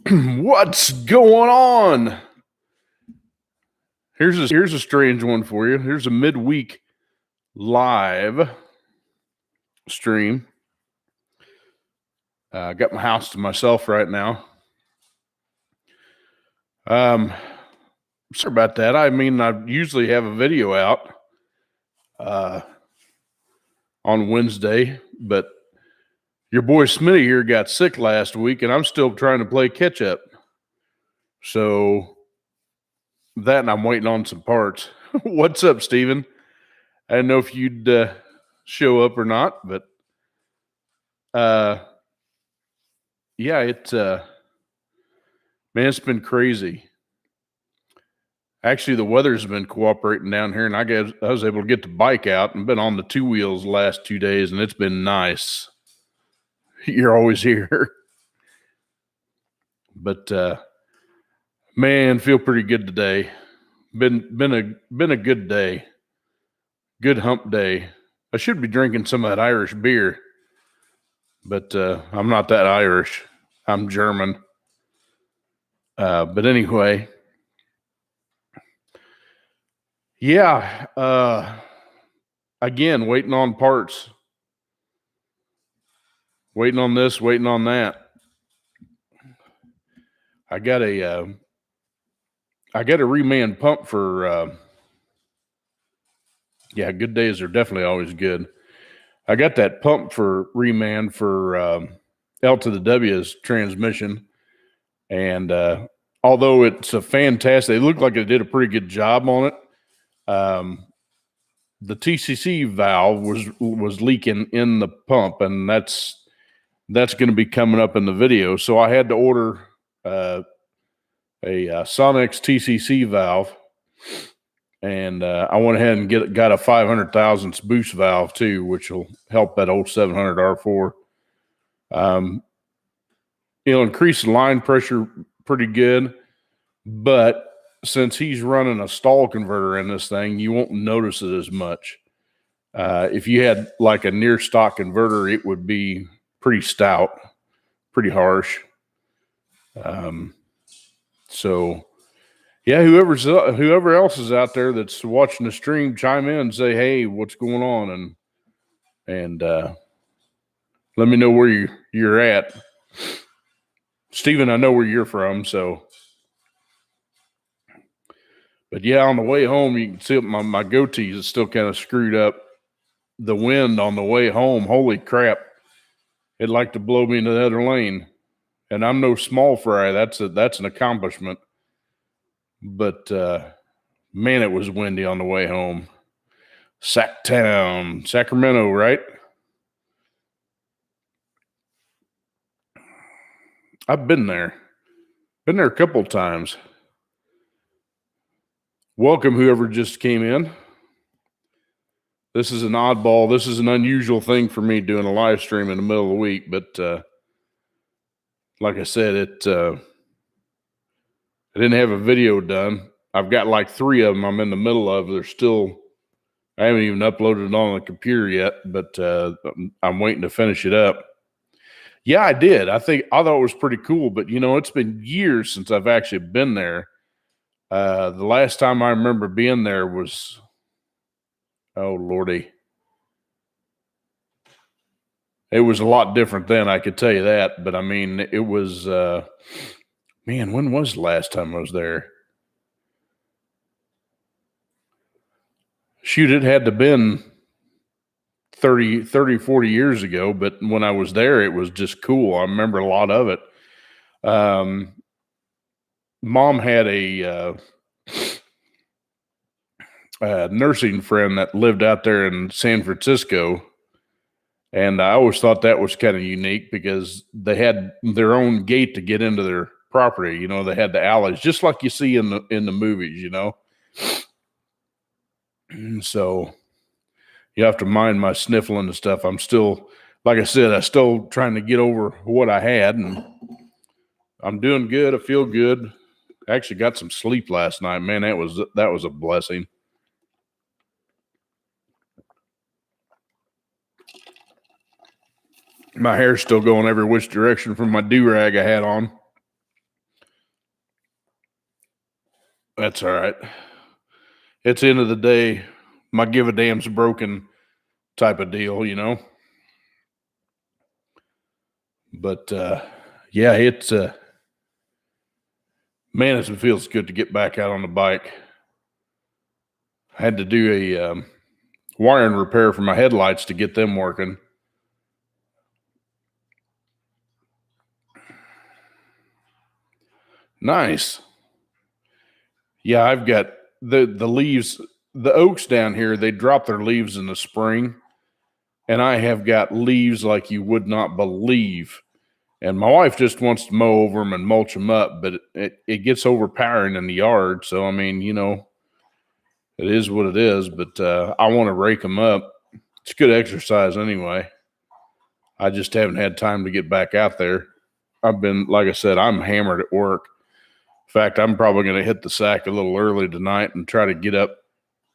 What's going on? Here's a strange one for you. Here's a midweek live stream. I got my house to myself right now. Sorry about that. I mean, I usually have a video out on Wednesday, but your boy Smitty here got sick last week, and I'm still trying to play catch up. So that, and I'm waiting on some parts. What's up, Steven? I didn't know if you'd show up or not, but yeah, it's it's been crazy. Actually, the weather's been cooperating down here, and I was able to get the bike out and been on the 2 wheels the last 2 days, and it's been nice. You're always here. But man, feel pretty good today. Been a good day. Good hump day. I should be drinking some of that Irish beer, but I'm not that Irish. I'm German. But anyway, yeah. Again, waiting on parts. Waiting on this, waiting on that. I got a reman pump for good days are definitely always good. I got that pump for reman for L to the W's transmission, and although it's a fantastic, it looked like it did a pretty good job on it. The TCC valve was leaking in the pump, and that's going to be coming up in the video. So I had to order a Sonex TCC valve, and I went ahead and got a 500 thousandths boost valve too, which will help that old 700 R4. It'll increase the line pressure pretty good, but since he's running a stall converter in this thing, you won't notice it as much. If you had like a near stock converter, it would be pretty stout, pretty harsh. So yeah, whoever else is out there that's watching the stream, chime in and say, hey, what's going on? And let me know where you're at. Steven, I know where you're from, so. But yeah, on the way home, you can see my goatee is still kind of screwed up. The wind on the way home, holy crap. It'd like to blow me into the other lane. And I'm no small fry. That's an accomplishment. But man, it was windy on the way home. Sacktown, Sacramento, right? I've been there. Been there a couple times. Welcome, whoever just came in. This is an oddball. This is an unusual thing for me, doing a live stream in the middle of the week. But like I said, I didn't have a video done. I've got like 3 of them I'm in the middle of. I haven't even uploaded it on the computer yet, but I'm waiting to finish it up. Yeah, I did. I thought it was pretty cool, but it's been years since I've actually been there. The last time I remember being there was, oh Lordy, it was a lot different then, I could tell you that. But I mean, it was, man, when was the last time I was there? Shoot, it had to have been 30, 40 years ago. But when I was there, it was just cool. I remember a lot of it. Mom had a nursing friend that lived out there in San Francisco. And I always thought that was kind of unique because they had their own gate to get into their property. They had the alleys, just like you see in the movies, So you have to mind my sniffling and stuff. I'm still, like I said, I'm still trying to get over what I had, and I'm doing good. I feel good. I actually got some sleep last night. Man, that was a blessing. My hair's still going every which direction from my do-rag I had on. That's all right. It's the end of the day. My give a damn's broken type of deal, you know. But yeah, it's man, it feels good to get back out on the bike. I had to do a wiring repair for my headlights to get them working. Nice. Yeah, I've got the leaves, the oaks down here, they drop their leaves in the spring, and I have got leaves like you would not believe. And my wife just wants to mow over them and mulch them up, but it gets overpowering in the yard. So, I mean, you know, it is what it is, but I want to rake them up. It's good exercise anyway. I just haven't had time to get back out there. I've been, like I said, I'm hammered at work. In fact, I'm probably going to hit the sack a little early tonight and try to get up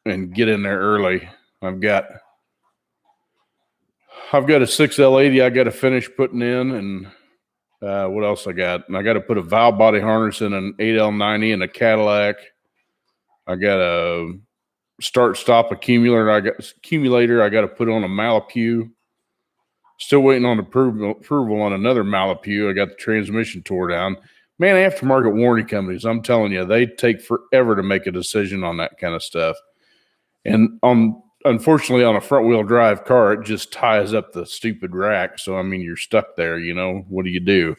and get in there early. I've got a 6L80 I got to finish putting in, and what else I got? And I got to put a valve body harness in an 8L90 in a Cadillac. I got a start-stop accumulator. I got to put on a Malibu. Still waiting on approval on another Malibu. I got the transmission tore down. Man, aftermarket warranty companies, I'm telling you, they take forever to make a decision on that kind of stuff. And unfortunately, on a front-wheel drive car, it just ties up the stupid rack. So, I mean, you're stuck there, you know. What do?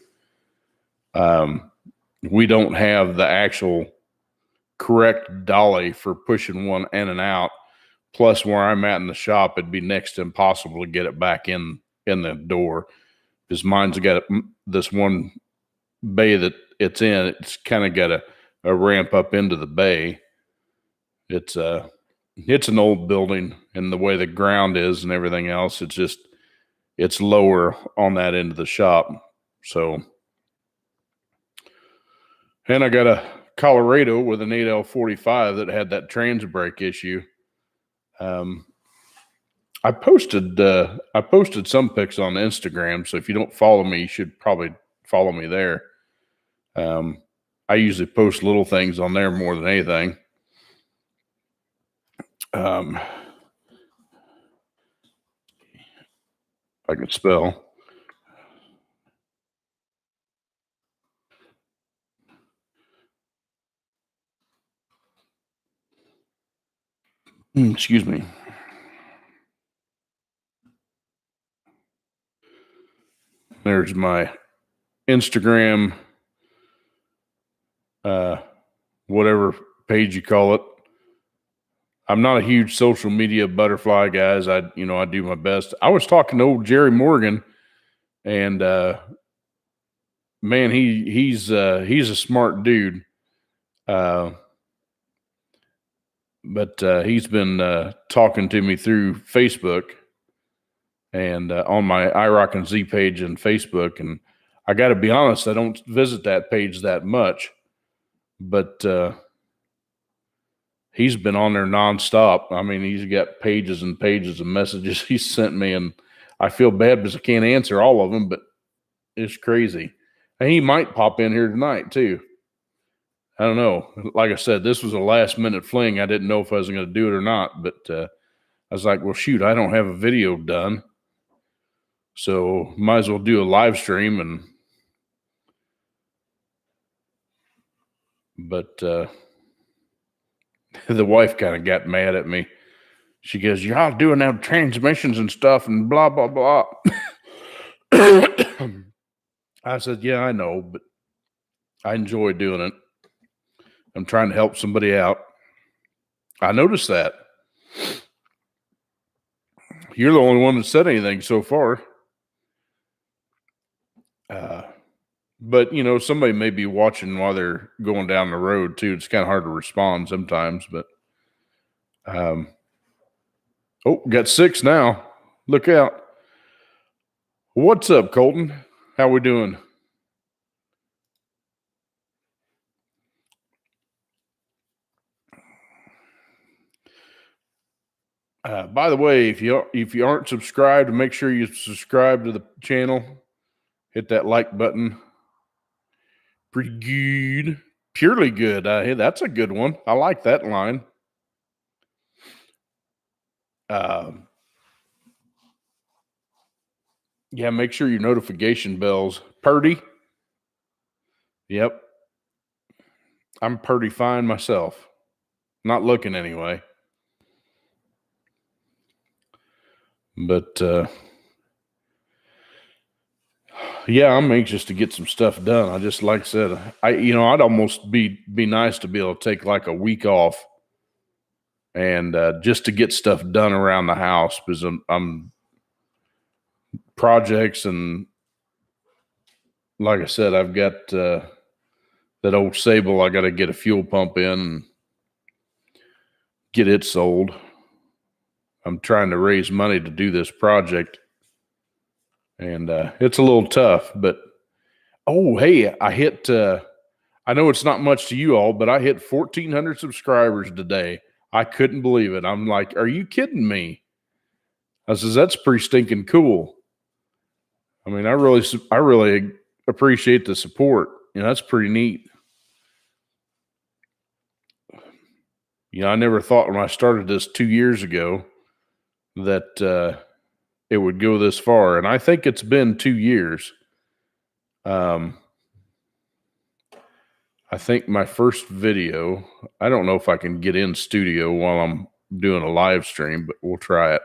We don't have the actual correct dolly for pushing one in and out. Plus, where I'm at in the shop, it'd be next to impossible to get it back in the door, because mine's got this one bay that it's in. It's kind of got a ramp up into the bay. It's an old building, and the way the ground is and everything else, it's lower on that end of the shop. So, and I got a Colorado with an 8L45 that had that trans brake issue. I posted some pics on Instagram, so if you don't follow me, you should probably follow me there. I usually post little things on there more than anything. I can spell. Excuse me. There's my Instagram, whatever page you call it. I'm not a huge social media butterfly, guys. I do my best. I was talking to old Jerry Morgan, and man, he's a smart dude. But he's been talking to me through Facebook and on my iRock and Z page on Facebook. And I got to be honest, I don't visit that page that much, but he's been on there nonstop. I mean, he's got pages and pages of messages he sent me, and I feel bad because I can't answer all of them, but it's crazy. And he might pop in here tonight too. I don't know. Like I said, this was a last minute fling. I didn't know if I was going to do it or not, but I was like, well, shoot, I don't have a video done, so might as well do a live stream. But the wife kind of got mad at me. She goes, y'all doing them transmissions and stuff and blah, blah, blah. I said, yeah, I know, but I enjoy doing it. I'm trying to help somebody out. I noticed that. You're the only one that said anything so far. But, you know, somebody may be watching while they're going down the road, too. It's kind of hard to respond sometimes, but got 6 now. Look out. What's up, Colton? How we doing? By the way, if you aren't subscribed, make sure you subscribe to the channel. Hit that like button. Pretty good. Purely good. Hey, that's a good one. I like that line. Yeah, make sure your notification bells. Purdy. Yep. I'm pretty fine myself. Not looking anyway. But yeah, I'm anxious to get some stuff done. I just, like I said, I'd almost be nice to be able to take like a week off and just to get stuff done around the house, because I'm projects, and like I said, I've got that old Sable. I got to get a fuel pump in and get it sold. I'm trying to raise money to do this project, and it's a little tough. But oh, hey, I hit. I know it's not much to you all, but I hit 1,400 subscribers today. I couldn't believe it. I'm like, are you kidding me? I says, that's pretty stinking cool. I mean, I really appreciate the support. That's pretty neat. I never thought when I started this 2 years ago that it would go this far. And I think it's been 2 years. I think my first video, I don't know if I can get in studio while I'm doing a live stream, but we'll try it.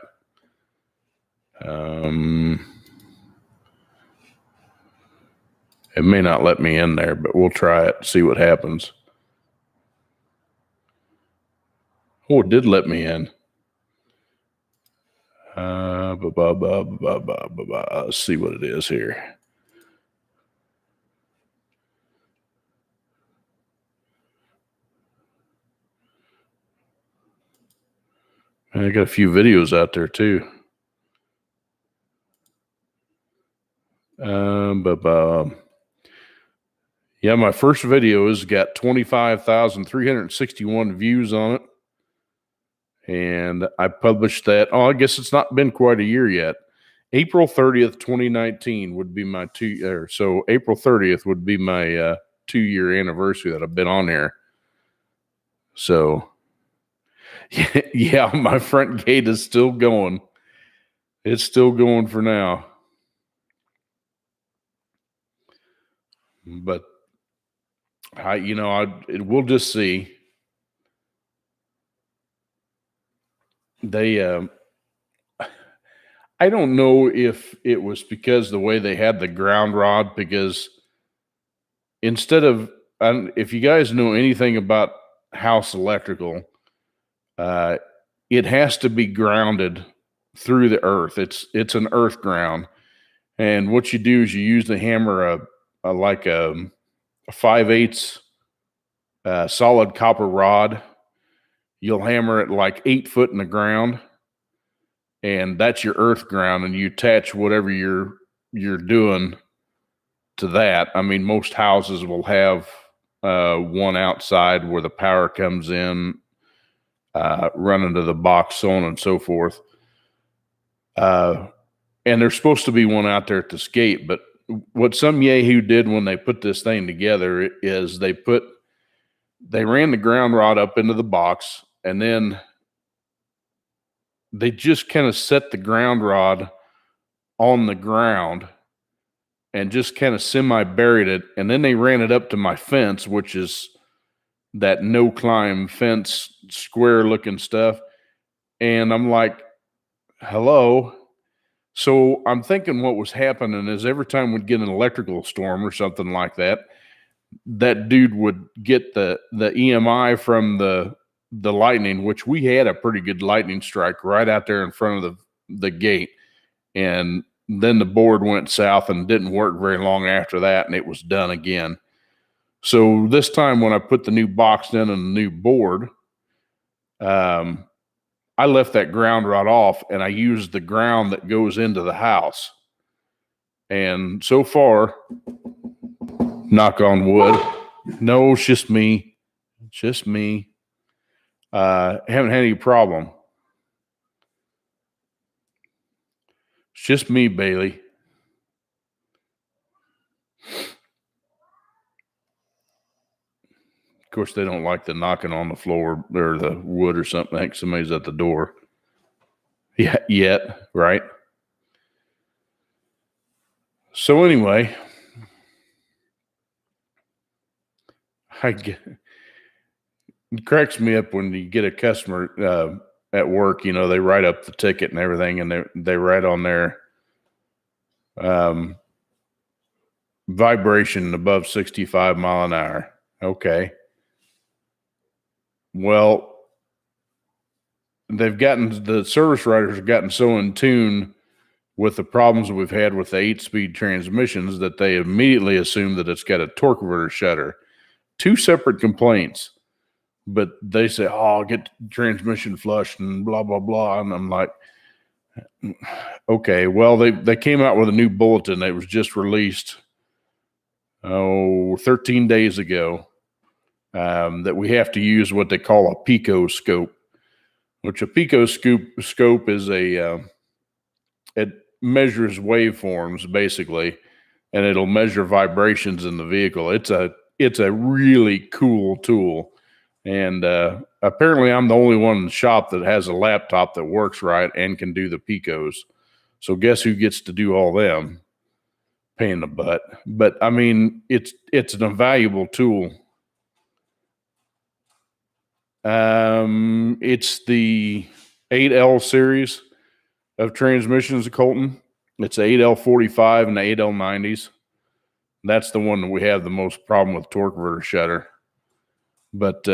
It may not let me in there, but we'll try it, see what happens. Oh, it did let me in. Let's see what it is here. And I got a few videos out there too. Yeah, my first video has got 25,361 views on it. And I published that. Oh, I guess it's not been quite a year yet. April 30th, 2019 would be my so April 30th would be my 2-year anniversary that I've been on there. So yeah, my front gate is still going. It's still going for now. But we'll just see. I don't know if it was because the way they had the ground rod, because instead of, if you guys know anything about house electrical, it has to be grounded through the earth. It's an earth ground. And what you do is you use the hammer, like a 5/8 solid copper rod. You'll hammer it like 8 foot in the ground, and that's your earth ground. And you attach whatever you're doing to that. I mean, most houses will have one outside where the power comes in, running to the box, so on and so forth. And there's supposed to be one out there at the skate, but what some yahoo did when they put this thing together is they ran the ground rod up into the box, and then they just kind of set the ground rod on the ground and just kind of semi-buried it. And then they ran it up to my fence, which is that no-climb fence, square-looking stuff. And I'm like, hello? So I'm thinking what was happening is every time we'd get an electrical storm or something like that, that dude would get the EMI from the lightning, which we had a pretty good lightning strike right out there in front of the gate. And then the board went south and didn't work very long after that, and it was done again. So this time when I put the new box in and the new board, I left that ground rod off, and I used the ground that goes into the house. And so far, knock on wood, no, it's just me. Haven't had any problem. It's just me, Bailey. Of course, they don't like the knocking on the floor or the wood or something. I think somebody's at the door. Yeah, yet, right? So anyway, it cracks me up when you get a customer at work. You know, they write up the ticket and everything, and they write on there vibration above 65 mile an hour. Okay. Well, the service writers have gotten so in tune with the problems we've had with the 8-speed transmissions that they immediately assume that it's got a torque converter shutter. Two separate complaints, but they say, "Oh, get the transmission flushed and blah blah blah," and I'm like, okay. Well, they came out with a new bulletin that was just released 13 days ago, that we have to use what they call a pico scope, which a pico scope is it measures waveforms basically, and it'll measure vibrations in the vehicle. It's a really cool tool, and apparently I'm the only one in the shop that has a laptop that works right and can do the picos. So guess who gets to do all them? Pain in the butt. But I mean, it's an invaluable tool. It's the 8L series of transmissions of Colton. It's the 8L45 and the 8L90s. That's the one that we have the most problem with torque converter shutter. But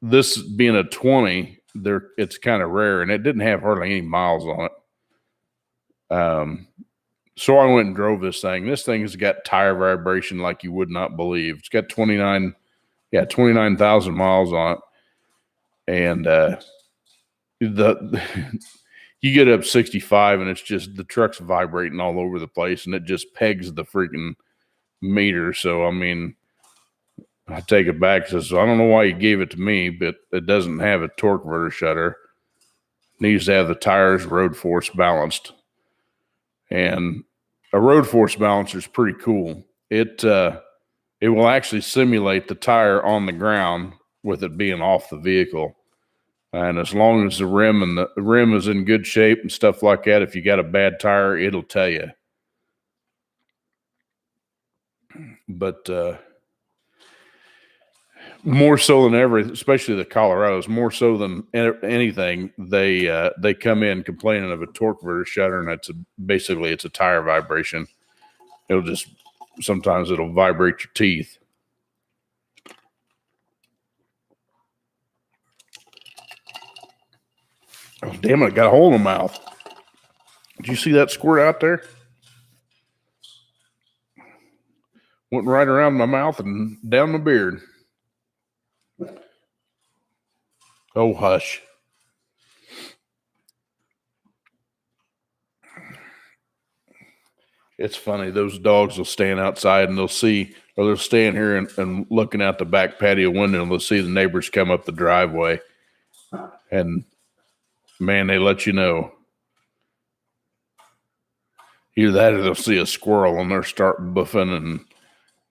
this being a 20, it's kind of rare, and it didn't have hardly any miles on it. So I went and drove this thing. This thing has got tire vibration like you would not believe. It's got 29,000 miles on it. And you get up 65 and it's just the truck's vibrating all over the place, and it just pegs the freaking meter. So I mean, I take it back. Says, I don't know why you gave it to me, but it doesn't have a torque converter shutter. It needs to have the tires road force balanced. And a road force balancer is pretty cool. It will actually simulate the tire on the ground with it being off the vehicle. And as long as the rim is in good shape and stuff like that, if you got a bad tire, it'll tell you. But more so than ever, especially the Colorados, more so than anything, they come in complaining of a torque converter shutter, and basically it's a tire vibration. Sometimes it'll vibrate your teeth. Oh, damn it, I got a hole in my mouth. Did you see that squirt out there? Went right around my mouth and down my beard. Oh, hush. It's funny. Those dogs will stand outside and they'll stand here and looking out the back patio window, and they'll see the neighbors come up the driveway. And man, they let you know. Either that or they'll see a squirrel and they'll start buffing and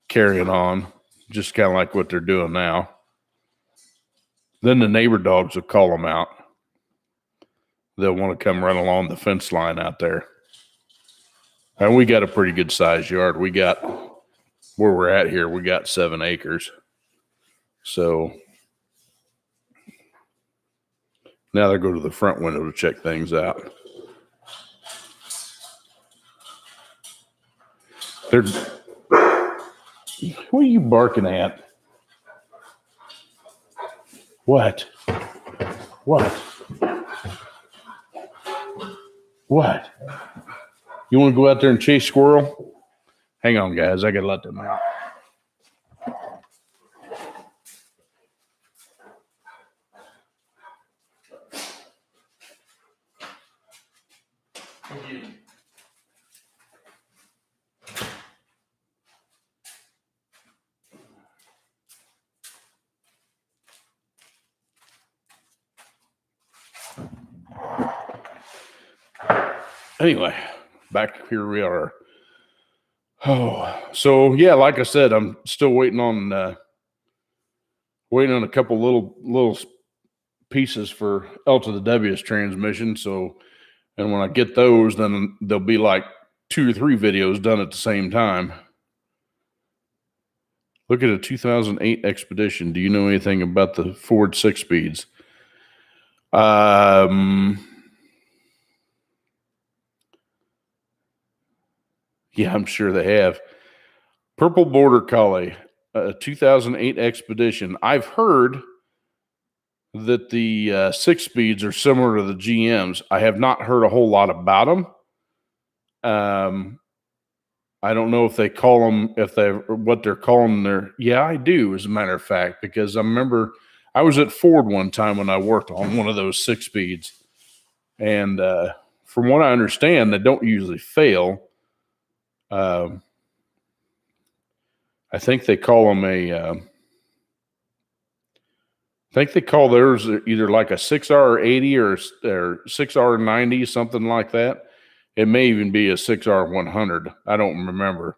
carrying on, just kind of like what they're doing now. Then the neighbor dogs will call them out. They'll want to come run along the fence line out there. And we got a pretty good sized yard. We got, where we're at here, we got 7 acres. So now they go to the front window to check things out. What are you barking at? What? You want to go out there and chase squirrel? Hang on, guys. I got to let them out. Anyway, back here we are. Oh, so yeah, like I said, I'm still waiting on a couple little pieces for L to the W's transmission. So, and when I get those, then there'll be like 2 or 3 videos done at the same time. Look at a 2008 Expedition. Do you know anything about the Ford 6-speeds? Yeah, I'm sure they have. Purple Border Collie, a 2008 Expedition. I've heard that the 6-speeds are similar to the GMs. I have not heard a whole lot about them. I don't know if they call them, what they're calling their. Yeah, I do, as a matter of fact, because I remember I was at Ford one time when I worked on one of those 6-speeds, and from what I understand, they don't usually fail. I think they call them I think they call theirs either like a 6R80 or 6R90, something like that. It may even be a 6R100. I don't remember.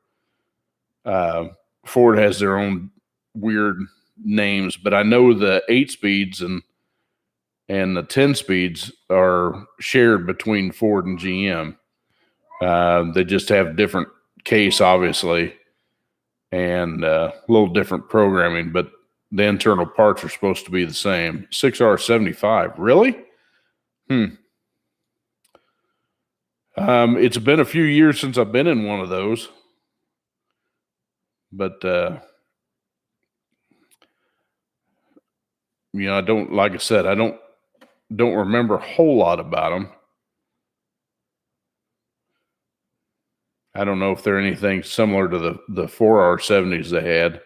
Ford has their own weird names, but I know the 8-speeds and the 10-speeds are shared between Ford and GM. They just have different case, obviously, and a little different programming, but the internal parts are supposed to be the same. 6R75, really? It's been a few years since I've been in one of those, but I don't, like I said, I don't remember a whole lot about them. I don't know if they're anything similar to the 4R70s they had.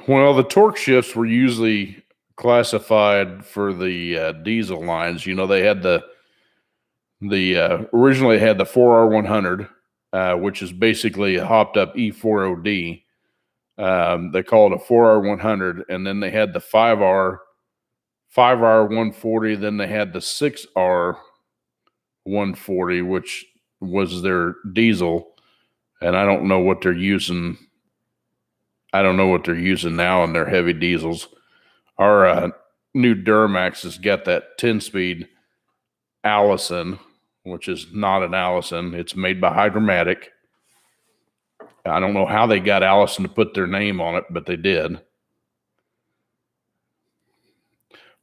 Well, the torque shifts were usually classified for the diesel lines. They had originally had the 4R100, which is basically a hopped up E40D. They call it a 4R100, and then they had the 5R140. Then they had the 6R140, which was their diesel, and I don't know what they're using. I don't know what they're using now in their heavy diesels. Our new Duramax has got that 10-speed Allison, which is not an Allison. It's made by Hydromatic. I don't know how they got Allison to put their name on it, but they did.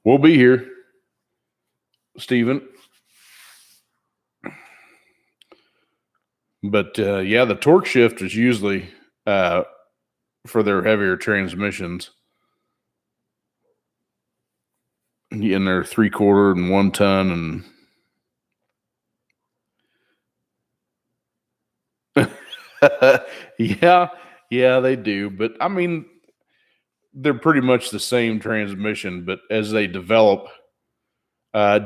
We'll be here, Stephen. But yeah, the torque shift is usually for their heavier transmissions. In their 3/4 and 1 ton and yeah, they do. But I mean, they're pretty much the same transmission, but as they develop,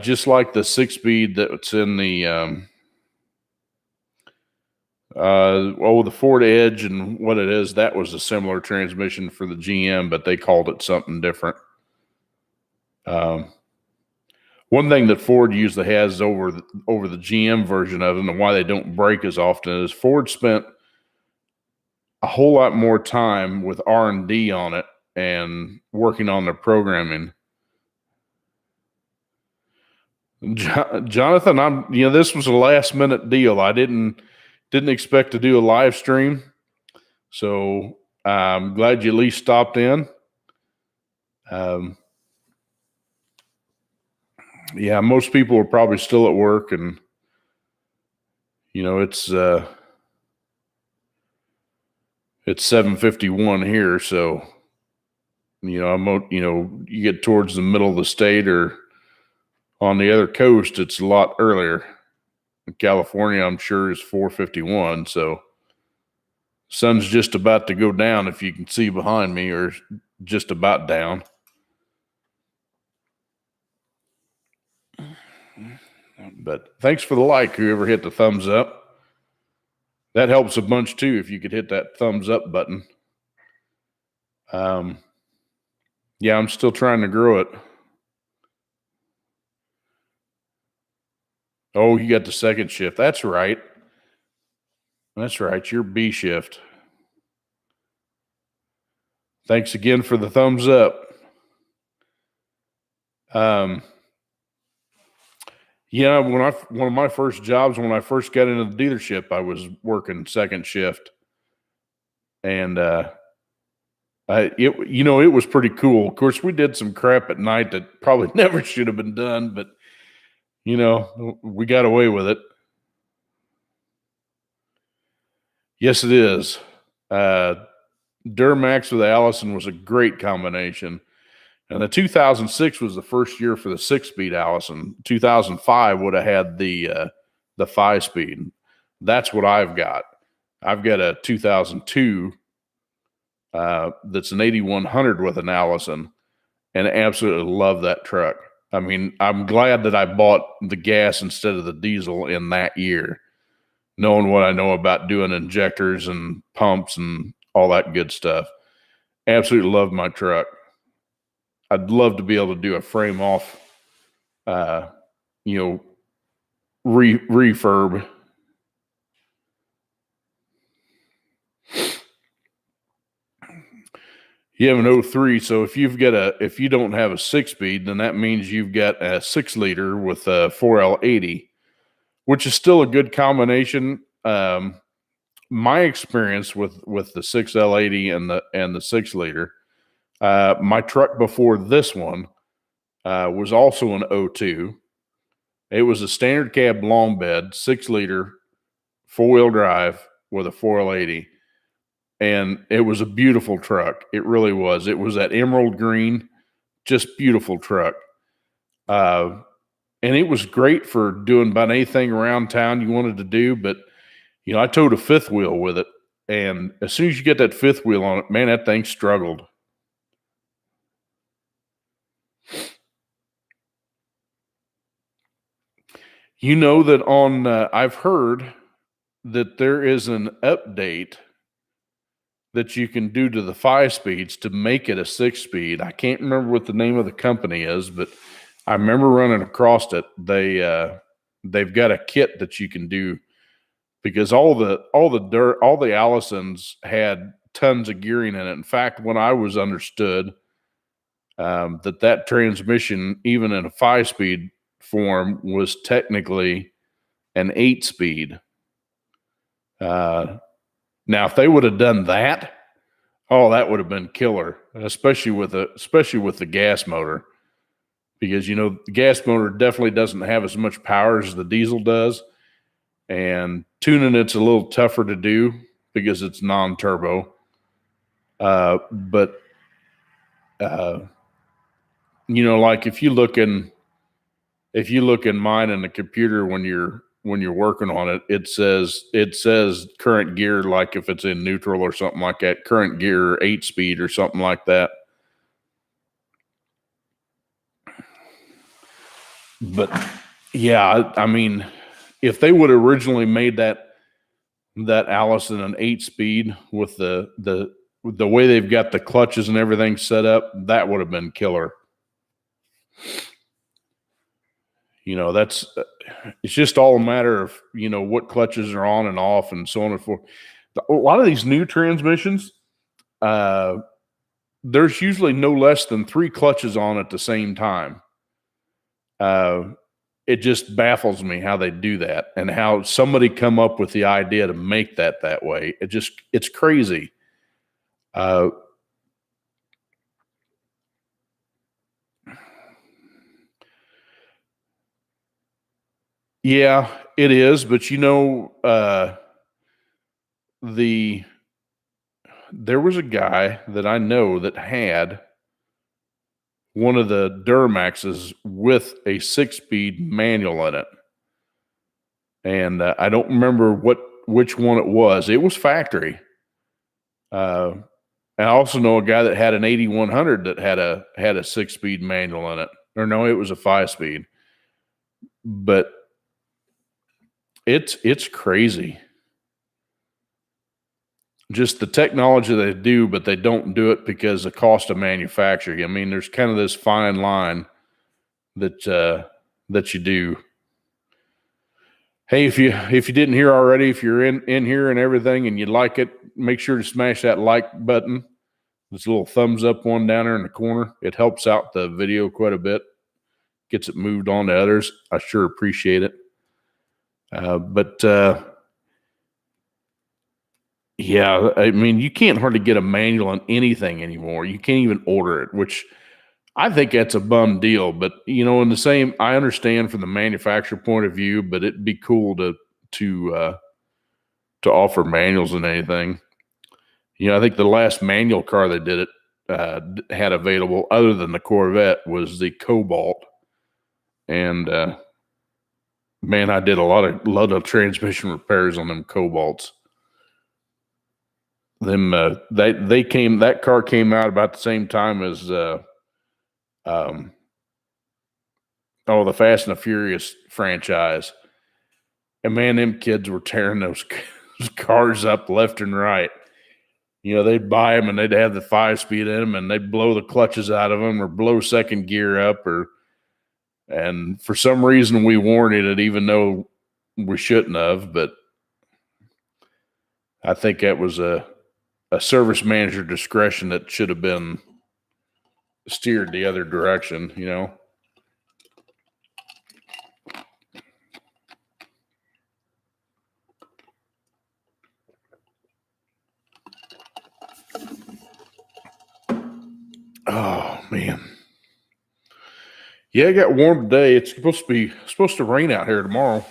just like the 6-speed that's in the the Ford Edge and what it is, that was a similar transmission for the GM, but they called it something different. One thing that Ford usually has over the GM version of it, and why they don't break as often, is Ford spent a whole lot more time with R&D on it and working on their programming. Jonathan, this was a last minute deal. I didn't expect to do a live stream, so I'm glad you at least stopped in. Yeah, most people are probably still at work, and it's 7:51 here, so you get towards the middle of the state or on the other coast, it's a lot earlier. In California, I'm sure, is 4:51, so sun's just about to go down, if you can see behind me, or just about down. But thanks for the like, whoever hit the thumbs up. That helps a bunch too, if you could hit that thumbs up button. Yeah, I'm still trying to grow it. Oh, you got the second shift. That's right. That's right. You're B shift. Thanks again for the thumbs up. Yeah, one of my first jobs when I first got into the dealership, I was working second shift, and it was pretty cool. Of course, we did some crap at night that probably never should have been done, but we got away with it. Yes, it is. Duramax with Allison was a great combination. And the 2006 was the first year for the 6-speed Allison. 2005 would have had the 5-speed. That's what I've got. I've got a 2002 that's an 8100 with an Allison, and I absolutely love that truck. I mean, I'm glad that I bought the gas instead of the diesel in that year, knowing what I know about doing injectors and pumps and all that good stuff. Absolutely love my truck. I'd love to be able to do a frame off, refurb. You have an 03, so if you don't have a 6-speed, then that means you've got a 6-liter with a 4L80, which is still a good combination. My experience with the 6L80 and the 6-liter, my truck before this one was also an 02. It was a standard cab long bed, 6-liter, 4-wheel drive with a 4L80. And it was a beautiful truck. It really was. It was that emerald green, just beautiful truck. And it was great for doing about anything around town you wanted to do. But, I towed a 5th wheel with it. And as soon as you get that 5th wheel on it, man, that thing struggled. You know that I've heard that there is an update that you can do to the 5-speeds to make it a 6-speed. I can't remember what the name of the company is, but I remember running across it. They've got a kit that you can do, because all the Allisons had tons of gearing in it. In fact, when I was understood that transmission, even in a 5-speed form, was technically an 8-speed. Now, if they would have done that, that would have been killer, especially with the gas motor, because the gas motor definitely doesn't have as much power as the diesel does, and tuning it's a little tougher to do because it's non-turbo. But like if you look in mine in the computer when you're working on it, it says current gear, like if it's in neutral or something like that, current gear 8-speed or something like that. But yeah, I mean, if they would have originally made that Allison an 8-speed with the way they've got the clutches and everything set up, that would have been killer. It's just all a matter of, what clutches are on and off and so on and forth. A lot of these new transmissions, there's usually no less than 3 clutches on at the same time. It just baffles me how they do that and how somebody come up with the idea to make that way. It's crazy. Yeah, it is. But there was a guy that I know that had one of the Duramaxes with a 6-speed manual in it. And I don't remember which one it was. It was factory. I also know a guy that had an 8100 that had a 6-speed manual in it. Or no, it was a 5-speed. But it's crazy. Just the technology they do, but they don't do it because of cost of manufacturing. I mean, there's kind of this fine line that you do. Hey, if you didn't hear already, if you're in here and everything and you like it, make sure to smash that like button. This little thumbs up one down there in the corner. It helps out the video quite a bit. Gets it moved on to others. I sure appreciate it. Yeah, I mean, you can't hardly get a manual on anything anymore. You can't even order it, which I think that's a bum deal. But in the same, I understand from the manufacturer point of view, but it'd be cool to offer manuals and anything. I think the last manual car they did it had available, other than the Corvette, was the Cobalt, and man, I did a lot of transmission repairs on them Cobalts. That car came out about the same time as the Fast and the Furious franchise, and man, them kids were tearing those cars up left and right. They'd buy them and they'd have the 5-speed in them, and they'd blow the clutches out of them or blow second gear up, and for some reason we warranted it, even though we shouldn't have. But I think that was a service manager discretion that should have been steered the other direction. Oh man. Yeah, it got warm today. It's supposed to rain out here tomorrow.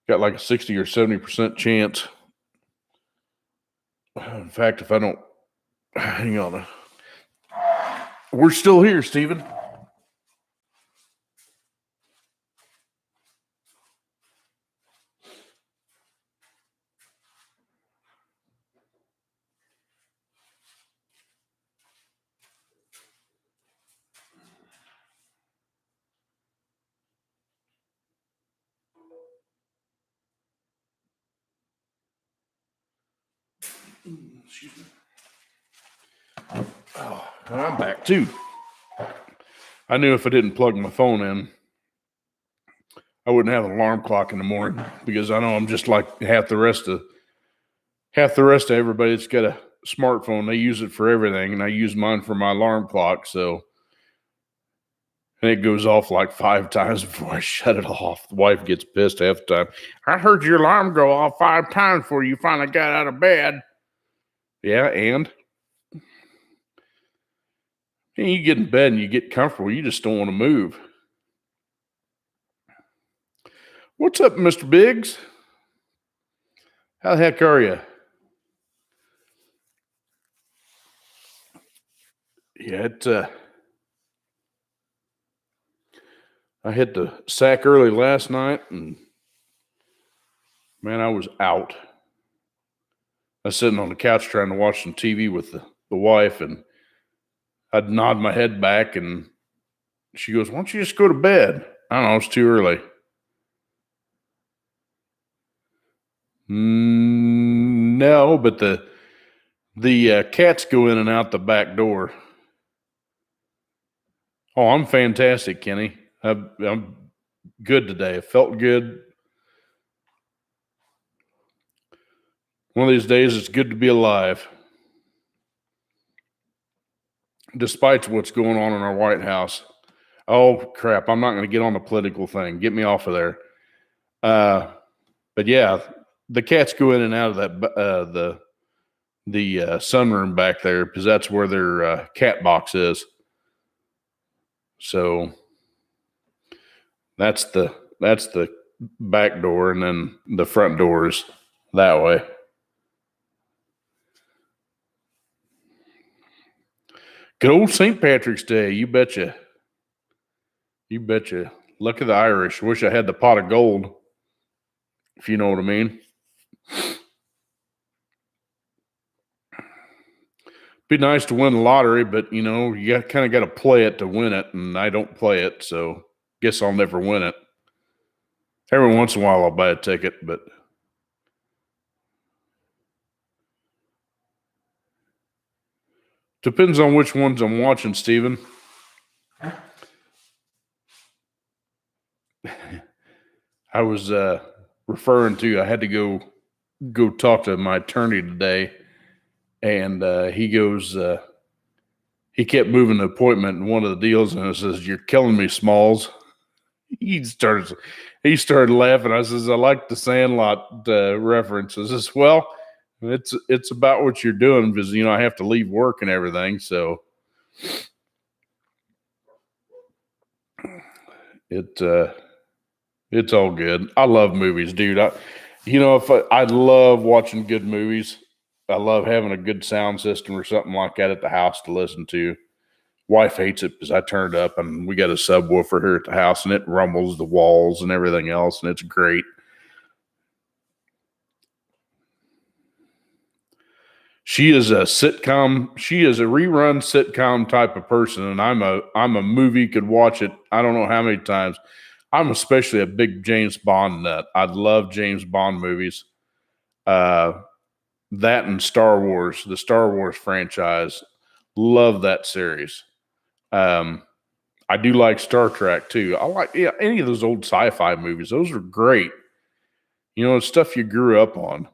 Got like a 60 or 70% chance. In fact, if I don't hang on, we're still here, Stephen. Excuse me. Oh, I'm back too. I knew if I didn't plug my phone in, I wouldn't have an alarm clock in the morning, because I know I'm just like half the rest of everybody that's got a smartphone. They use it for everything, and I use mine for my alarm clock. So, and it goes off like 5 times before I shut it off. The wife gets pissed half the time. I heard your alarm go off 5 times before you finally got out of bed. Yeah, and you get in bed and you get comfortable. You just don't want to move. What's up, Mr. Biggs? How the heck are you? Yeah, I hit the sack early last night, and man, I was out. I was sitting on the couch trying to watch some TV with the wife, and I'd nod my head back, and she goes, "Why don't you just go to bed?" I don't know, it's too early. No, but the cats go in and out the back door. Oh, I'm fantastic, Kenny. I'm good today. I felt good. One of these days, it's good to be alive, despite what's going on in our White House. Oh, crap. I'm not going to get on the political thing. Get me off of there. But yeah, the cats go in and out of that the sunroom back there, because that's where their cat box is. So that's the back door, and then the front door is that way. Good old St. Patrick's Day. You betcha. You betcha. Luck of the Irish. Wish I had the pot of gold, if you know what I mean. Be nice to win the lottery, but you kind of got to play it to win it, and I don't play it, so guess I'll never win it. Every once in a while I'll buy a ticket, but depends on which ones I'm watching, Steven. I was referring to, I had to go talk to my attorney today, and he goes, he kept moving the appointment, and one of the deals, and it says, "You're killing me, Smalls." He started he started laughing. I says, "I like the Sandlot reference." I says, "Well, it's about what you're doing, because I have to leave work and everything, so it it's all good." I love movies, dude. I love watching good movies. I love having a good sound system or something like that at the house to listen to. Wife hates it because I turned up and we got a subwoofer here at the house and it rumbles the walls and everything else, and it's great. She is a sitcom. She is a rerun sitcom type of person, and I'm a movie, could watch it I don't know how many times. I'm especially a big James Bond nut. I love James Bond movies. Uh, that and Star Wars, the Star Wars franchise. Love that series. Um, I do like Star Trek too. I like any of those old sci-fi movies. Those are great. It's stuff you grew up on.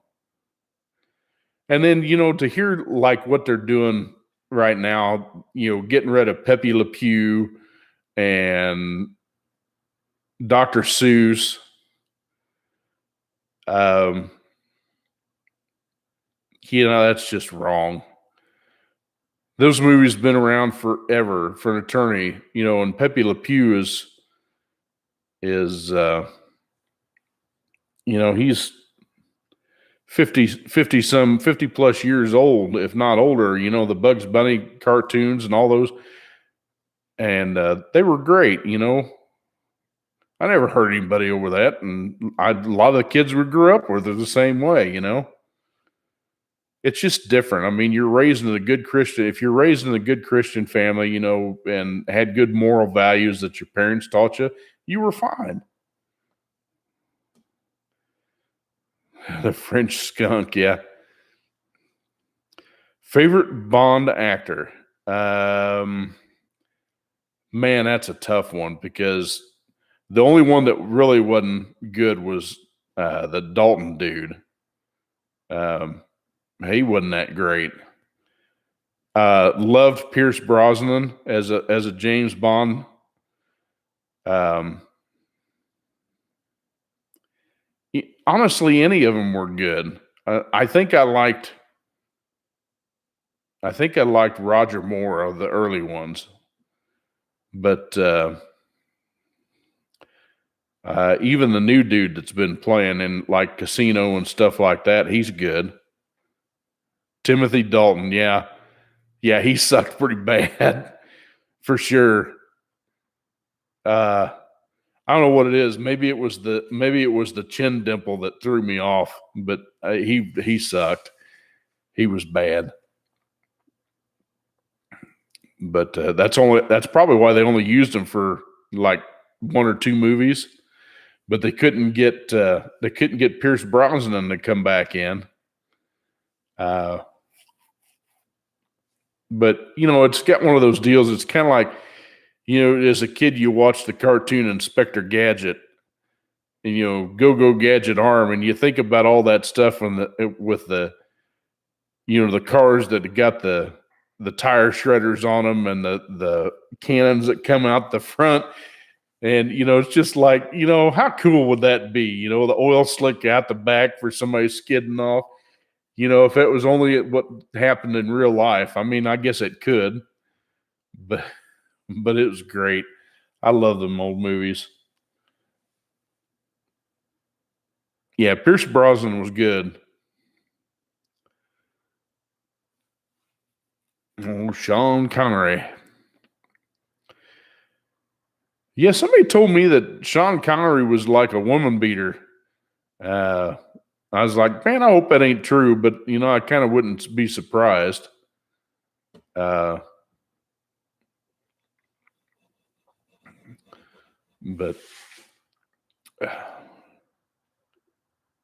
And then, to hear like what they're doing right now, getting rid of Pepe Le Pew and Dr. Seuss. Um, that's just wrong. Those movies have been around forever, for an eternity, and Pepe Le Pew is he's 50 plus years old, if not older. The Bugs Bunny cartoons and all those, and they were great. I never hurt anybody over that, and a lot of the kids we grew up with are the same way. It's just different. I mean, you're raised in a good Christian. If you're raised in a good Christian family, and had good moral values that your parents taught you, you were fine. The French skunk, yeah. Favorite Bond actor? Man, that's a tough one, because the only one that really wasn't good was the Dalton dude. He wasn't that great. Loved Pierce Brosnan as a James Bond. Honestly, any of them were good. I think I liked Roger Moore of the early ones, but even the new dude that's been playing in like Casino and stuff like that, he's good. Timothy Dalton, yeah, he sucked pretty bad for sure. I don't know what it is. Maybe it was the chin dimple that threw me off, but he sucked. He was bad. But that's probably why they only used him for like one or two movies. But they couldn't get Pierce Brosnan to come back in. But it's got one of those deals. It's kind of like, as a kid, you watch the cartoon Inspector Gadget, and Go Gadget arm, and you think about all that stuff with the the cars that got the tire shredders on them, and the cannons that come out the front. And, it's just like, how cool would that be? The oil slick out the back for somebody skidding off. If it was only what happened in real life. I mean, I guess it could, but it was great. I love them old movies. Yeah, Pierce Brosnan was good. Oh, Sean Connery. Yeah, somebody told me that Sean Connery was like a woman beater. Uh, I was like, man, I hope that ain't true, but I kind of wouldn't be surprised. But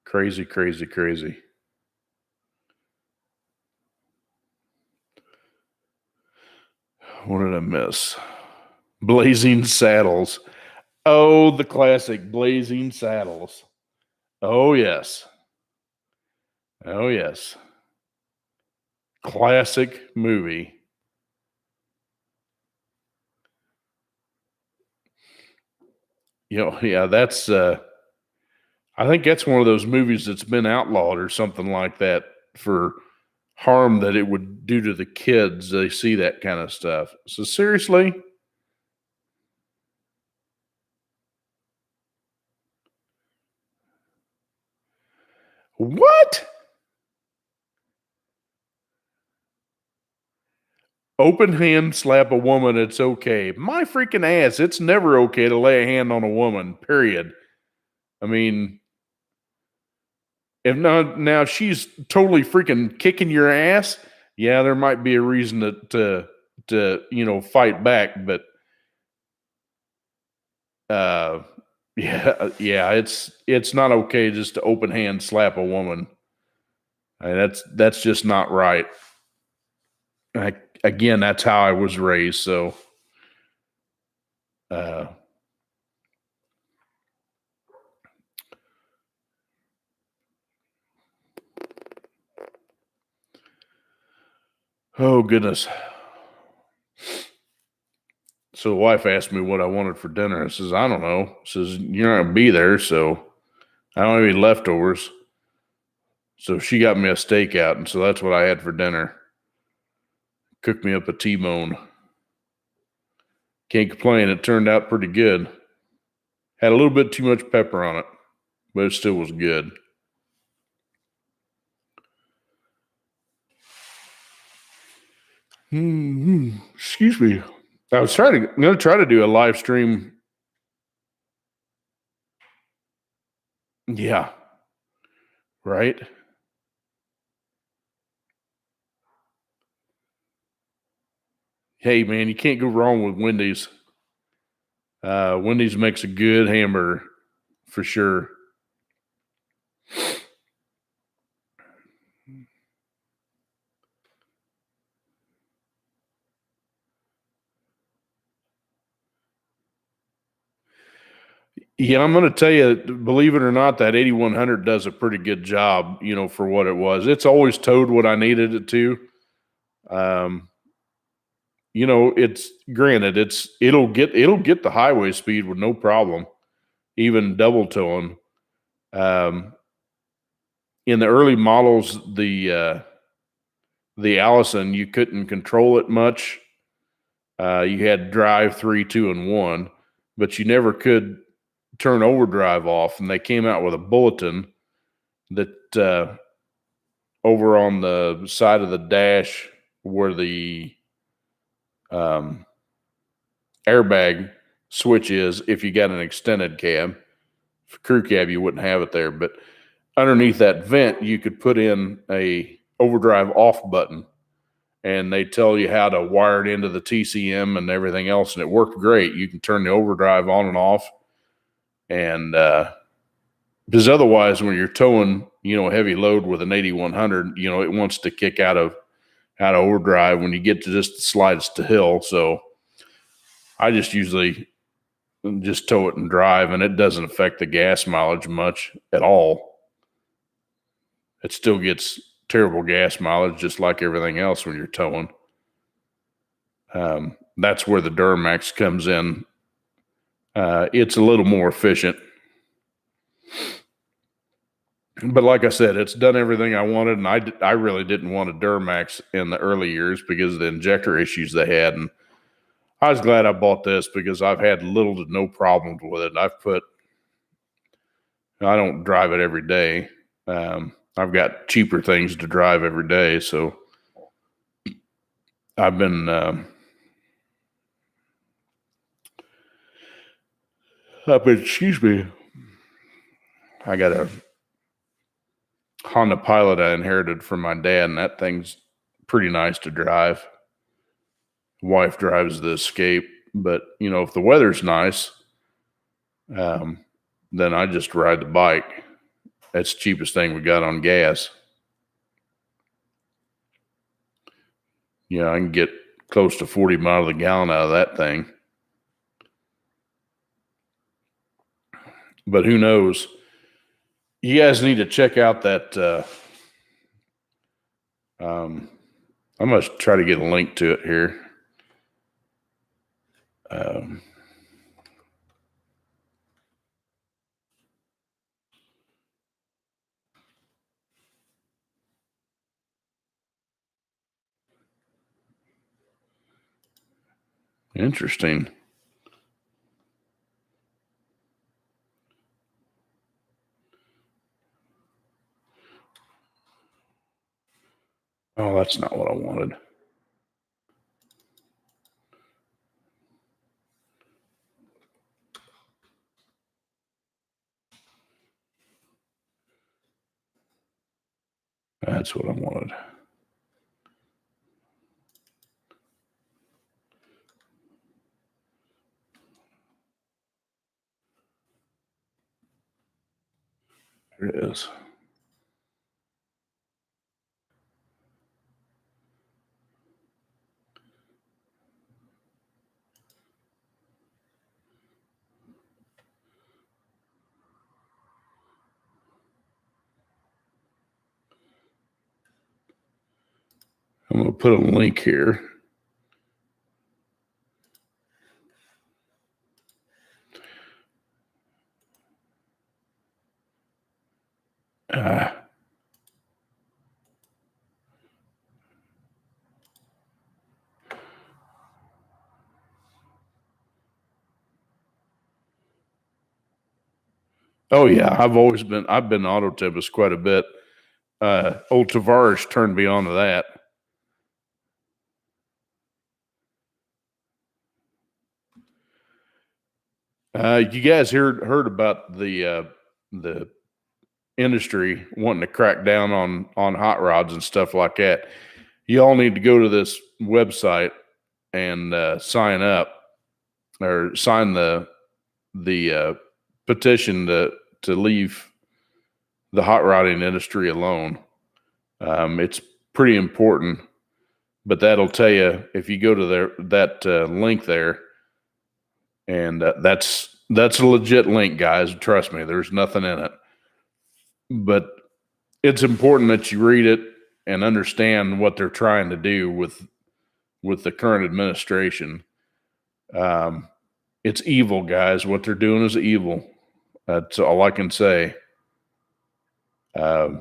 crazy, crazy, crazy. What did I miss? Blazing Saddles. Oh, the classic Blazing Saddles. Oh, yes. Oh, yes. Classic movie. Yeah, that's I think that's one of those movies that's been outlawed or something like that for harm that it would do to the kids. They see that kind of stuff. So seriously, what? Open hand slap a woman, it's okay. My freaking ass, it's never okay to lay a hand on a woman, period. I mean, if not now she's totally freaking kicking your ass, yeah, there might be a reason to fight back, but uh yeah, it's not okay just to open hand slap a woman. I mean, that's just not right. Again, that's how I was raised, so uh oh goodness. So the wife asked me what I wanted for dinner. I says, I don't know. Says, you're not gonna be there, so I don't have any leftovers. So she got me a steak out, and so that's what I had for dinner. Cooked me up a T-bone. Can't complain. It turned out pretty good. Had a little bit too much pepper on it, but it still was good. Excuse me. I'm gonna try to do a live stream. Yeah, right. Hey man, you can't go wrong with Wendy's. Wendy's makes a good hamburger for sure. Yeah, I'm going to tell you, believe it or not, that 8100 does a pretty good job, for what it was. It's always towed what I needed it to. Um, it's granted, it'll get the highway speed with no problem, even double towing. Um, in the early models, the Allison, you couldn't control it much. You had drive 3, 2, and 1, but you never could turn overdrive off. And they came out with a bulletin that over on the side of the dash where the um, airbag switch is, if you got an extended cab. For crew cab, you wouldn't have it there, but underneath that vent, you could put in a overdrive off button, and they tell you how to wire it into the TCM and everything else, and it worked great. You can turn the overdrive on and off, and because otherwise, when you're towing, heavy load with an 8100, it wants to kick out of overdrive when you get to just the slightest hill. So I just usually just tow it and drive, and it doesn't affect the gas mileage much at all. It still gets terrible gas mileage, just like everything else when you're towing. That's where the Duramax comes in. It's a little more efficient. But like I said, it's done everything I wanted, and I really didn't want a Duramax in the early years because of the injector issues they had, and I was glad I bought this because I've had little to no problems with it. I don't drive it every day. I've got cheaper things to drive every day, so I've been. Excuse me. I got a Honda Pilot I inherited from my dad, and that thing's pretty nice to drive. Wife drives the Escape, but if the weather's nice, then I just ride the bike. That's the cheapest thing we got on gas. I can get close to 40 miles a gallon out of that thing. But who knows? You guys need to check out that. I'm going to try to get a link to it here. Interesting. Oh, that's not what I wanted. That's what I wanted. There it is. I'm going to put a link here. Oh yeah, I've been auto typist quite a bit. Old Tavares turned me on to that. You guys heard about the industry wanting to crack down on hot rods and stuff like that. You all need to go to this website and sign up or sign the petition to leave the hot rodding industry alone. It's pretty important, but that'll tell you if you go to that link there, and that's a legit link, guys. Trust me, there's nothing in it, but it's important that you read it and understand what they're trying to do with the current administration. It's evil, guys. What they're doing is evil. That's all I can say. So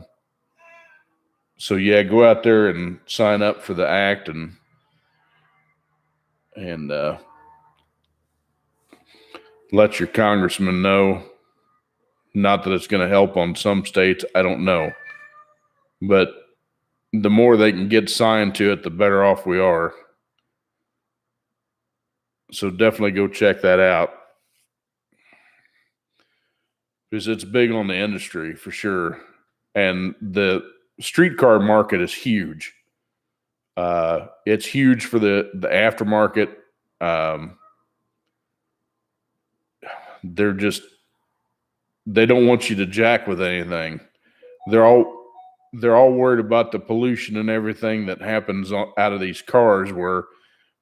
yeah, go out there and sign up for the act and let your congressman know. Not that it's going to help on some states, I don't know, but the more they can get signed to it, the better off we are. So definitely go check that out, because it's big on the industry for sure. And the streetcar market is huge. It's huge for the aftermarket. They don't want you to jack with anything. They're all worried about the pollution and everything that happens out of these cars, where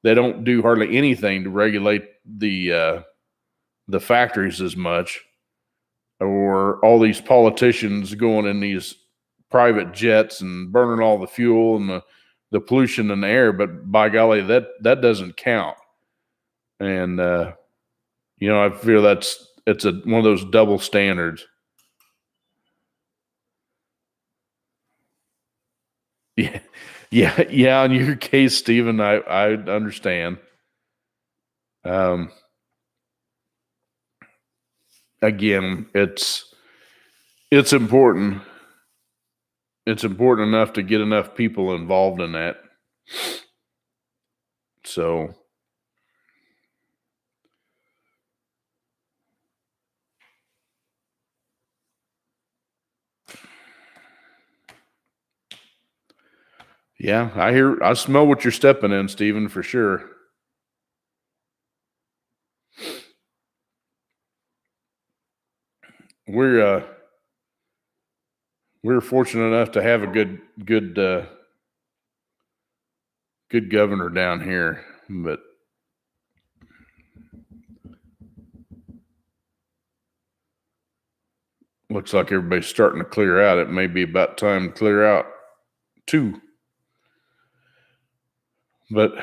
they don't do hardly anything to regulate the factories as much, or all these politicians going in these private jets and burning all the fuel and the pollution in the air. But by golly, that doesn't count. And I feel it's one of those double standards. Yeah, yeah. In your case, Stephen, I understand. Again, it's important. It's important enough to get enough people involved in that. So, yeah, I smell what you're stepping in, Stephen, for sure. We're fortunate enough to have a good governor down here, but Looks like everybody's starting to clear out. It may be about time to clear out too. But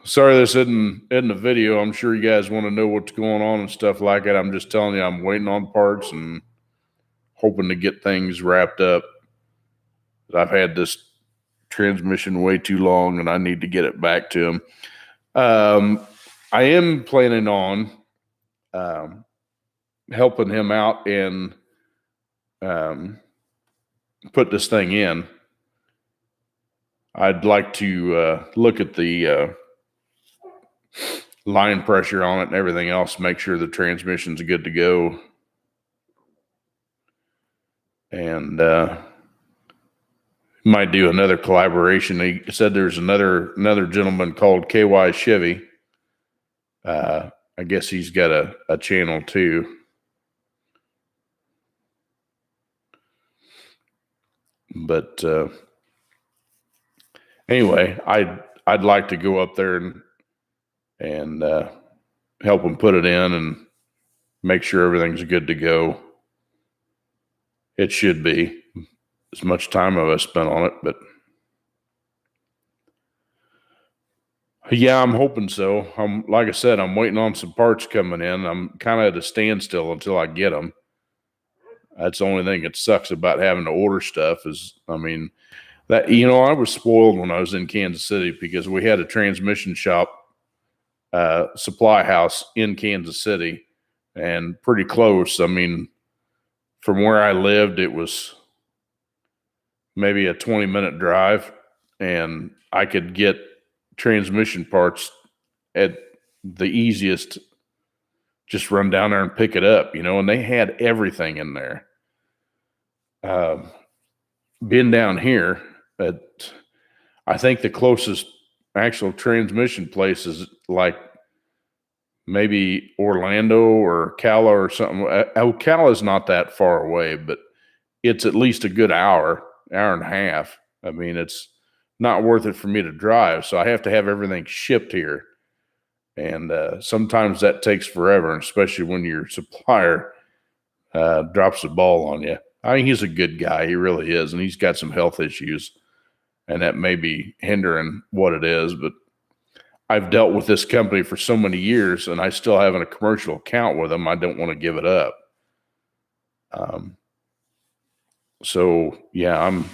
sorry this isn't a video. I'm sure you guys want to know what's going on and stuff like that. I'm just telling you, I'm waiting on parts and hoping to get things wrapped up. I've had this transmission way too long and I need to get it back to him. I am planning on helping him out and put this thing in. I'd like to look at the line pressure on it and everything else, make sure the transmission's good to go. And might do another collaboration. He said there's another gentleman called KY Chevy. I guess he's got a channel too. But anyway, I'd like to go up there and help him put it in and make sure everything's good to go. It should be. As much time I've spent on it, but yeah, I'm hoping so. Like I said, I'm waiting on some parts coming in. I'm kind of at a standstill until I get them. That's the only thing that sucks about having to order stuff is, I mean, that, you know, I was spoiled when I was in Kansas City because we had a transmission shop, supply house in Kansas City and pretty close. I mean, from where I lived, it was maybe a 20-minute drive, and I could get transmission parts at the easiest, just run down there and pick it up, you know, and they had everything in there. Been down here, I think the closest actual transmission place is like maybe Orlando or Ocala or something. Ocala is not that far away, but it's at least a good hour and a half. I mean, it's not worth it for me to drive. So I have to have everything shipped here. And sometimes that takes forever, and especially when your supplier drops the ball on you. I mean, he's a good guy. He really is. And he's got some health issues, and that may be hindering what it is. But I've dealt with this company for so many years, and I still have a commercial account with them. I don't want to give it up. So yeah, I'm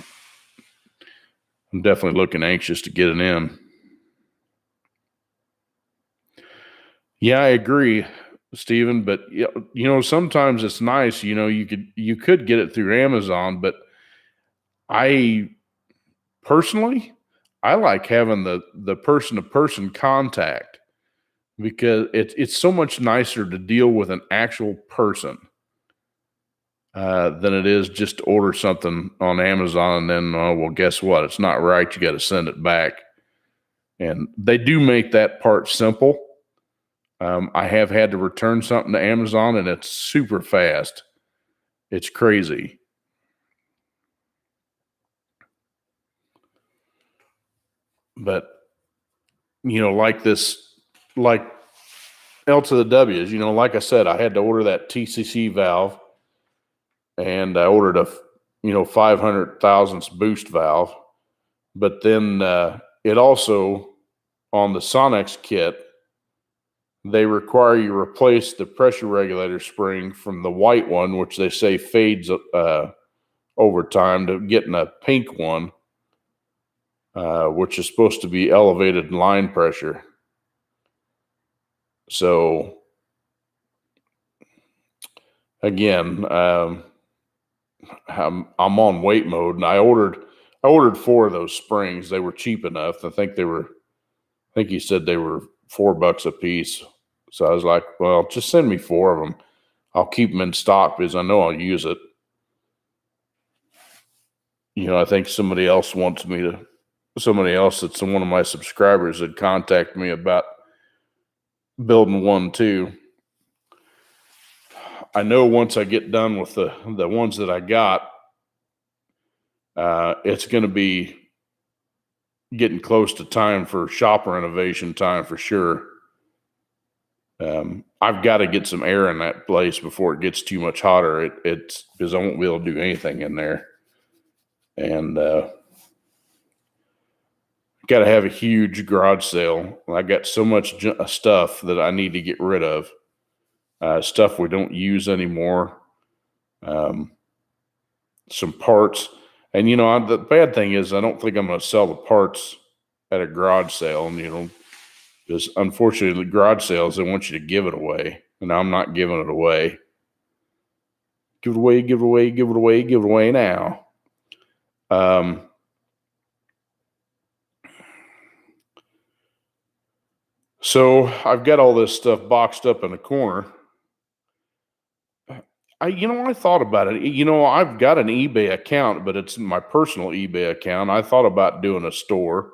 definitely looking anxious to get it in. Yeah, I agree, Stephen. But you know, sometimes it's nice. You know, you could get it through Amazon, but I personally, I like having the person to person contact because it's so much nicer to deal with an actual person than it is just to order something on Amazon and then, well, guess what? It's not right. You got to send it back. And they do make that part simple. I have had to return something to Amazon, and it's super fast. It's crazy. But, you know, like L to the W's, you know, like I said, I had to order that TCC valve, and I ordered a, 500 thousandths boost valve. But then it also, on the Sonex kit, they require you replace the pressure regulator spring from the white one, which they say fades over time, to getting a pink one, which is supposed to be elevated line pressure. So again, I'm on wait mode, and I ordered 4 of those springs. They were cheap enough. I think he said they were $4 a piece. So I was like, well, just send me 4 of them. I'll keep them in stock because I know I'll use it. You know, I think somebody else that's one of my subscribers had contacted me about building one too. I know once I get done with the ones that I got, it's going to be getting close to time for shop renovation time for sure. I've got to get some air in that place before it gets too much hotter. It's because I won't be able to do anything in there. And got to have a huge garage sale. I got so much stuff that I need to get rid of. Stuff we don't use anymore. Some parts. And, the bad thing is I don't think I'm going to sell the parts at a garage sale. And, because unfortunately the garage sales, they want you to give it away. And I'm not giving it away. Give it away, give it away, give it away, give it away now. So I've got all this stuff boxed up in a corner. I thought about it. I've got an eBay account, but it's my personal eBay account. I thought about doing a store.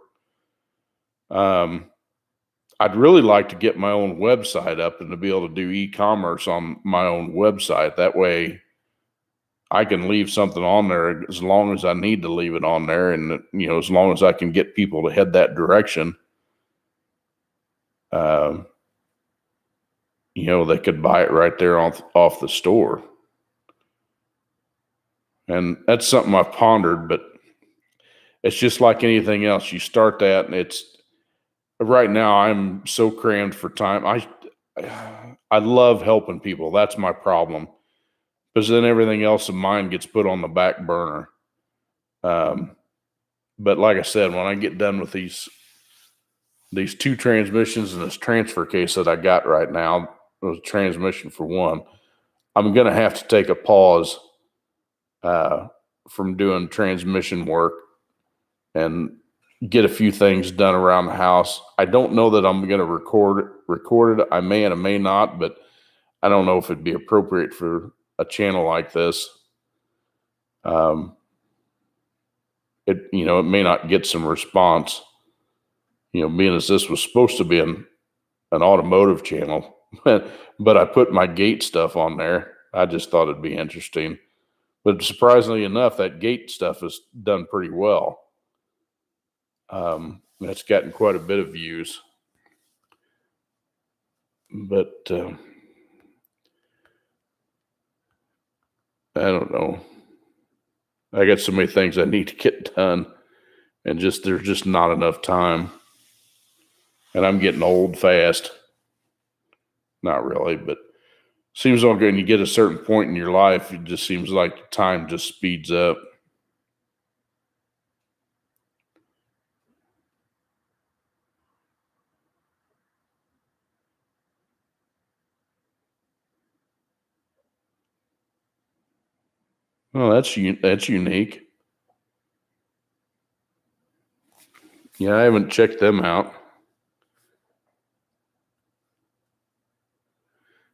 I'd really like to get my own website up and to be able to do e-commerce on my own website. That way I can leave something on there as long as I need to leave it on there. And, as long as I can get people to head that direction, they could buy it right there off the store. And that's something I've pondered, but it's just like anything else. You start that and right now I'm so crammed for time. I love helping people. That's my problem. Because then everything else of mine gets put on the back burner. But like I said, when I get done with these 2 transmissions and this transfer case that I got right now, it was a transmission for one, I'm going to have to take a pause from doing transmission work and get a few things done around the house. I don't know that I'm going to record it. I may and I may not, but I don't know if it'd be appropriate for a channel like this. It may not get some response, being as this was supposed to be an automotive channel, but I put my gate stuff on there. I just thought it'd be interesting. But surprisingly enough, that gate stuff is done pretty well. That's gotten quite a bit of views. But I don't know. I got so many things I need to get done, and there's just not enough time. And I'm getting old fast. Not really, but seems like when you get a certain point in your life, it just seems like time just speeds up. Oh, that's unique. Yeah, I haven't checked them out.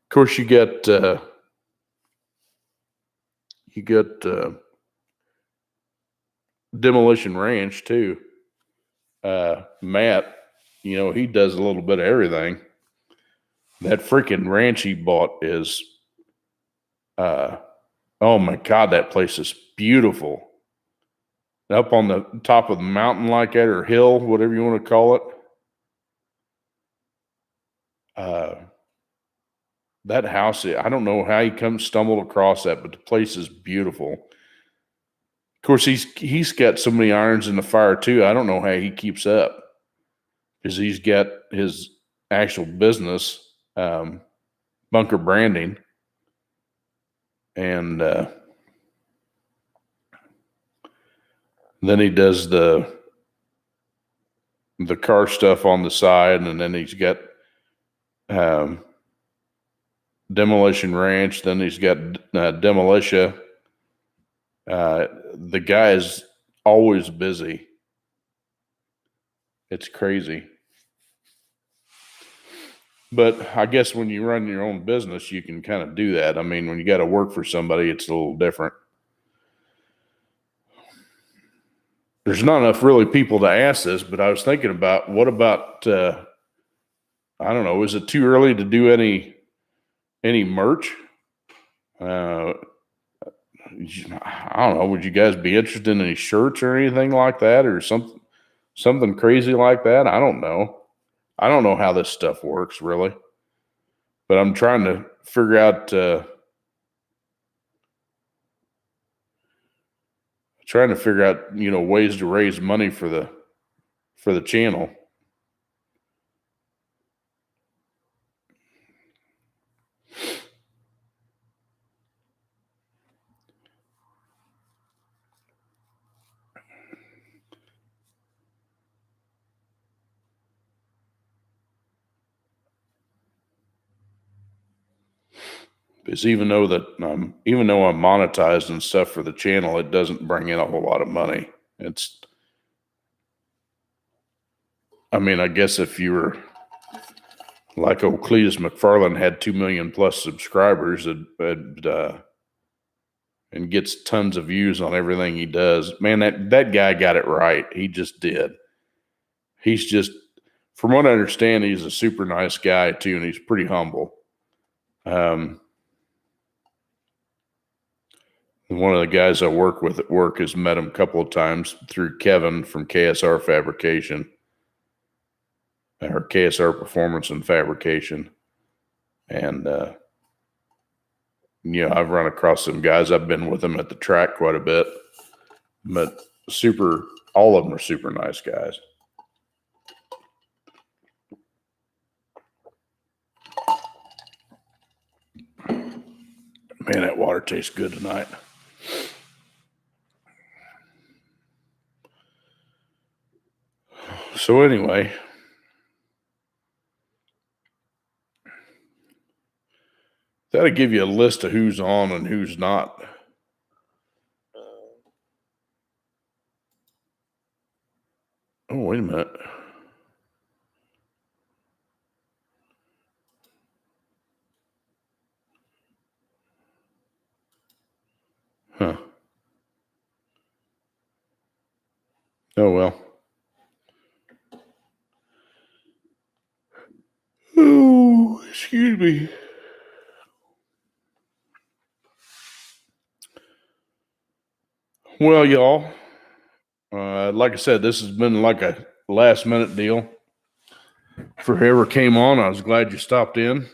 Of course, you got Demolition Ranch too. Matt, he does a little bit of everything. That freaking ranch he bought is, oh my God, that place is beautiful. Up on the top of the mountain like that, or hill, whatever you want to call it. That house, I don't know how he stumbled across that, but the place is beautiful. Of course, he's got so many irons in the fire too. I don't know how he keeps up, because he's got his actual business, Bunker Branding, and then he does the car stuff on the side, and then he's got Demolition Ranch. Then he's got Demolition. The guy is always busy. It's crazy. But I guess when you run your own business, you can kind of do that. I mean, when you got to work for somebody, it's a little different. There's not enough really people to ask this, but I was thinking about, what about, I don't know, is it too early to do any merch? I don't know. Would you guys be interested in any shirts or anything like that, or something crazy like that? I don't know. I don't know how this stuff works, really. But I'm trying to figure out ways to raise money for the channel. Because even though I'm monetized and stuff for the channel, it doesn't bring in a whole lot of money. I guess if you were like old Cletus McFarland had 2 million plus subscribers and gets tons of views on everything he does, man, that guy got it right. He just did. He's just, from what I understand, he's a super nice guy too, and he's pretty humble. One of the guys I work with at work has met him a couple of times through Kevin from KSR Fabrication, or KSR Performance and Fabrication. And, I've run across some guys. I've been with them at the track quite a bit, but all of them are super nice guys. Man, that water tastes good tonight. So anyway, that'll give you a list of who's on and who's not. Oh, wait a minute. Huh. Oh, well. Oh, excuse me. Well, y'all, like I said, this has been like a last minute deal. For whoever came on, I was glad you stopped in.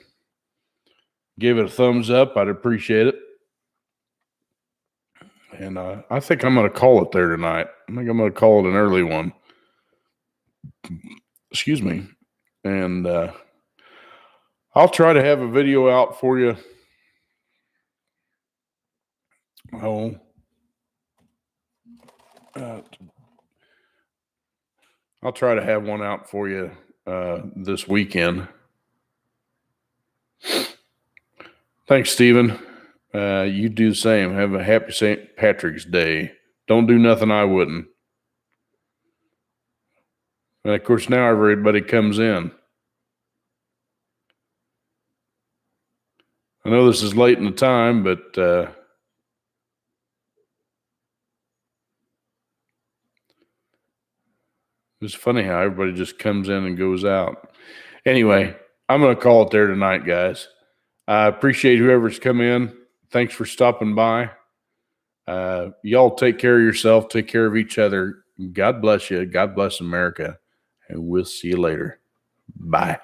Give it a thumbs up. I'd appreciate it. And I think I'm going to call it there tonight. I think I'm going to call it an early one. Excuse me. And I'll try to have a video out for you. I'll try to have one out for you this weekend. Thanks, Stephen. You do the same. Have a happy St. Patrick's Day. Don't do nothing I wouldn't. And of course, now everybody comes in. I know this is late in the time, but it's funny how everybody just comes in and goes out. Anyway, I'm going to call it there tonight, guys. I appreciate whoever's come in. Thanks for stopping by. Y'all take care of yourself. Take care of each other. God bless you. God bless America. And we'll see you later. Bye.